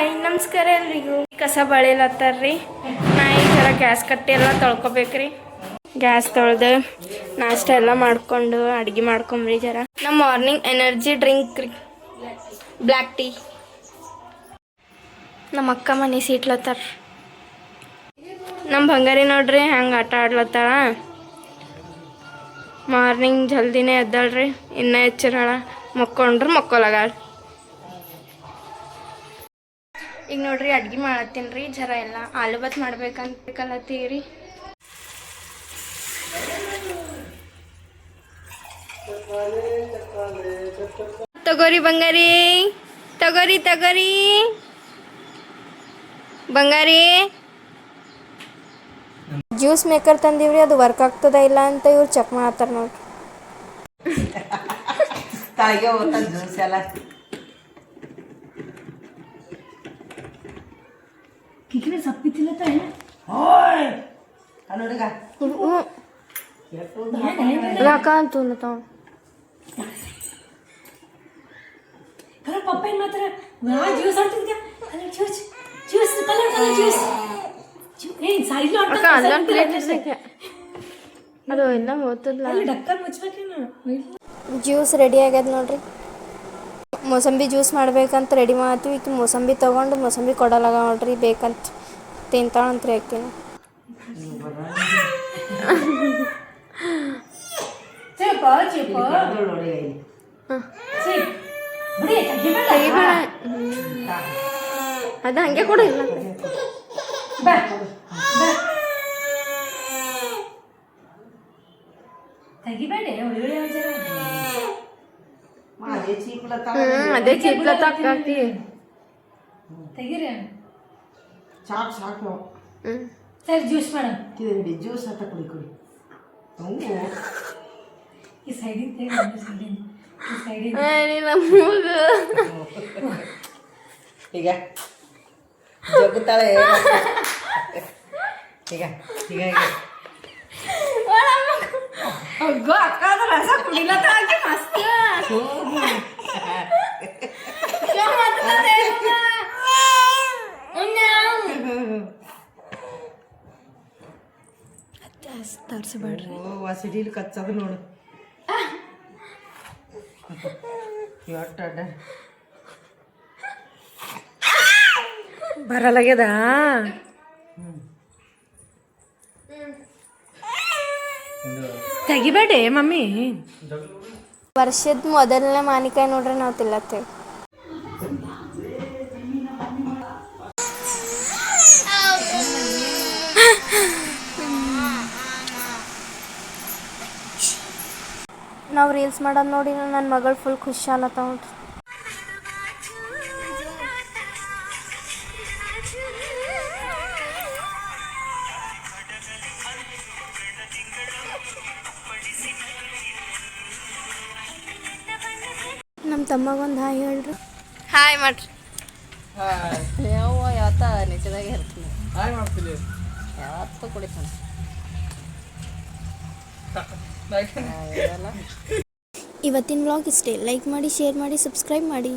Hi ನಮಸ್ಕಾರ ಎಲ್ರಿಗೂ. ಕಸ ಬಳಿಲತ್ತಾರ್ರಿ. ನಾ ಈ ಥರ ಗ್ಯಾಸ್ ಕಟ್ಟಿ ಎಲ್ಲ ತೊಳ್ಕೊಬೇಕ್ರಿ. ಗ್ಯಾಸ್ ತೊಳೆದು ನಾಷ್ಟ ಎಲ್ಲ ಮಾಡ್ಕೊಂಡು ಅಡುಗೆ ಮಾಡ್ಕೊಂಬ್ರಿ ಜರ. ನಮ್ಮ ಮಾರ್ನಿಂಗ್ ಎನರ್ಜಿ ಡ್ರಿಂಕ್ ರೀ, ಬ್ಲ್ಯಾಕ್ ಟೀ. ನಮ್ಮ ಅಕ್ಕ ಮನೆ ಸೀಟ್ಲತ್ತಾರ. ನಮ್ಮ ಬಂಗಾರಿ ನೋಡ್ರಿ ಹಂಗೆ ಆಟ ಆಡ್ಲತ್ತಾಳ. ಮಾರ್ನಿಂಗ್ ಜಲ್ದಿನೇ ಎದ್ದಾಳ್ರಿ, ಇನ್ನೂ ಎಚ್ಚರಾಳ. ಮಕ್ಕೊಂಡ್ರೆ ಮಕ್ಕೊಳಗಾಳ. ಈಗ ನೋಡ್ರಿ ಅಡ್ಗೆ ಮಾಡತ್ತೀನಿ ರೀ. ಜರ ಎಲ್ಲ ಆಲೂ ಬಾತ್ ಮಾಡ್ಬೇಕಂತಕಲತ್ತೀವಿ. ತಗೋರಿ ಬಂಗಾರಿ, ತಗೋರಿ ತಗೋರಿ ಬಂಗಾರಿ. ಜ್ಯೂಸ್ ಮೇಕರ್ ತಂದೀವ್ರಿ, ಅದು ವರ್ಕ್ ಆಗ್ತದ ಇಲ್ಲ ಅಂತ ಇವ್ರು ಚೆಕ್ ಮಾಡತ್ತಾರ ನೋಡ್ರಿ. ಜ್ಯೂಸ್ ಎಲ್ಲ ಕಿಕ್ಕಿನ ಸಪ್ಪಿತ್ತಿಲ್ಲ ತಾಯಿ. ಓಯ್ ಅನ್ನೋಡುಗ ರಾಕಾಂತು ತಾವ ಕಲರ್ ಪಪ್ಪ ಏನು ಮಾತ್ರ ಜ್ಯೂಸ್ ಅಂತಿದ್ಯಾ. Colour juice juice colour colour juice ಏನ್ ಸೈಡ್ ಅಕ್ಕ ಅಲ್ಲೊಂದು ಪ್ಲೇಟ್ ಇರ್ತೈತೆ, ಅದು ಎಲ್ಲ ಓದ್ತದಲ್ಲ. ಡಕ್ಕರ್ ಮುಚ್ಚಬೇಕೇನು. ಜ್ಯೂಸ್ ರೆಡಿ ಆಗ್ಯದ ನೋಡ್ರಿ. ಮೋಸಂಬಿ ಜ್ಯೂಸ್ ಮಾಡ್ಬೇಕಂತ ರೆಡಿ ಮಾಡ್ತೀವಿ. ಈಗ ಮೋಸಂಬಿ ತೊಗೊಂಡು ಮೋಸಂಬಿ ಕೊಡಲಾಗ ನೋಡ್ರಿ, ಬೇಕಂತ ತಿಂತಾಳಂತ್ರಿ ಹಾಕಿನ. ಅದು ಹಂಗೆ ಕೂಡ ಇಲ್ಲ. ಅದೇ ಚೀಪ್ಲತ್ತ ಹಾಕಿ ತೆಗೀರಿ. ಸಾಕು ಸಾಕು. ಸರಿ ಜ್ಯೂಸ್ ಮೇಡಮ್. ತಿಂಡಿ ಜ್ಯೂಸ್ ಅಂತ ಕುಡಿ ಕುಡಿ. ಈ ಸೈಡಿಂದ ಈಗ ಜಗ್ಗುತ್ತಾಳೆ. ಈಗ ಈಗ ಅಕ್ಕ ಅದು ರಸ ಕುಡಿಲತ್ತ ಹಾಕಿ ಮಸ್ತ್ ತರ್ಸಬೇಡ್ರಿ. ಸಿಡಿಲಿ ಕಚ್ಚದು ನೋಡು. ಬರಲಾಗ್ಯದ. ತೆಗಿಬೇಡಿ ಮಮ್ಮಿ. ವರ್ಷದ ಮೊದಲನೇ ಮಾನಿಕಾಯಿ ನೋಡ್ರಿ ನಾವು ತಿಲ್ಲತ್ತೇವೆ. ನಾವು ರೀಲ್ಸ್ ಮಾಡೋದು ನೋಡಿ ನನ್ನ ಮಗಳು ಫುಲ್ ಖುಷಿ ಆಲತ್ತ ನೋಡ್ರಿ. ನಮ್ಮ ತಮ್ಮಗೊಂದು ಹಾಯ್ ಹೇಳ್ರಿ. ಹಾಯ್ ಮಾಡ್ರಿ. ಯಾವ ಯಾವತ್ತ ನಿಜದಾಗೆ ಇರ್ತೀನಿ. ಹಾಯ್ ಮಾಡ್ತೀನಿ. ಯಾವತ್ತೂ ಕುಡಿತಾನೆ. ಇವತ್ತಿನ ವ್ಲಾಗ್ ಇಷ್ಟೇ. ಲೈಕ್ ಮಾಡಿ, ಶೇರ್ ಮಾಡಿ, ಸಬ್ಸ್ಕ್ರೈಬ್ ಮಾಡಿ.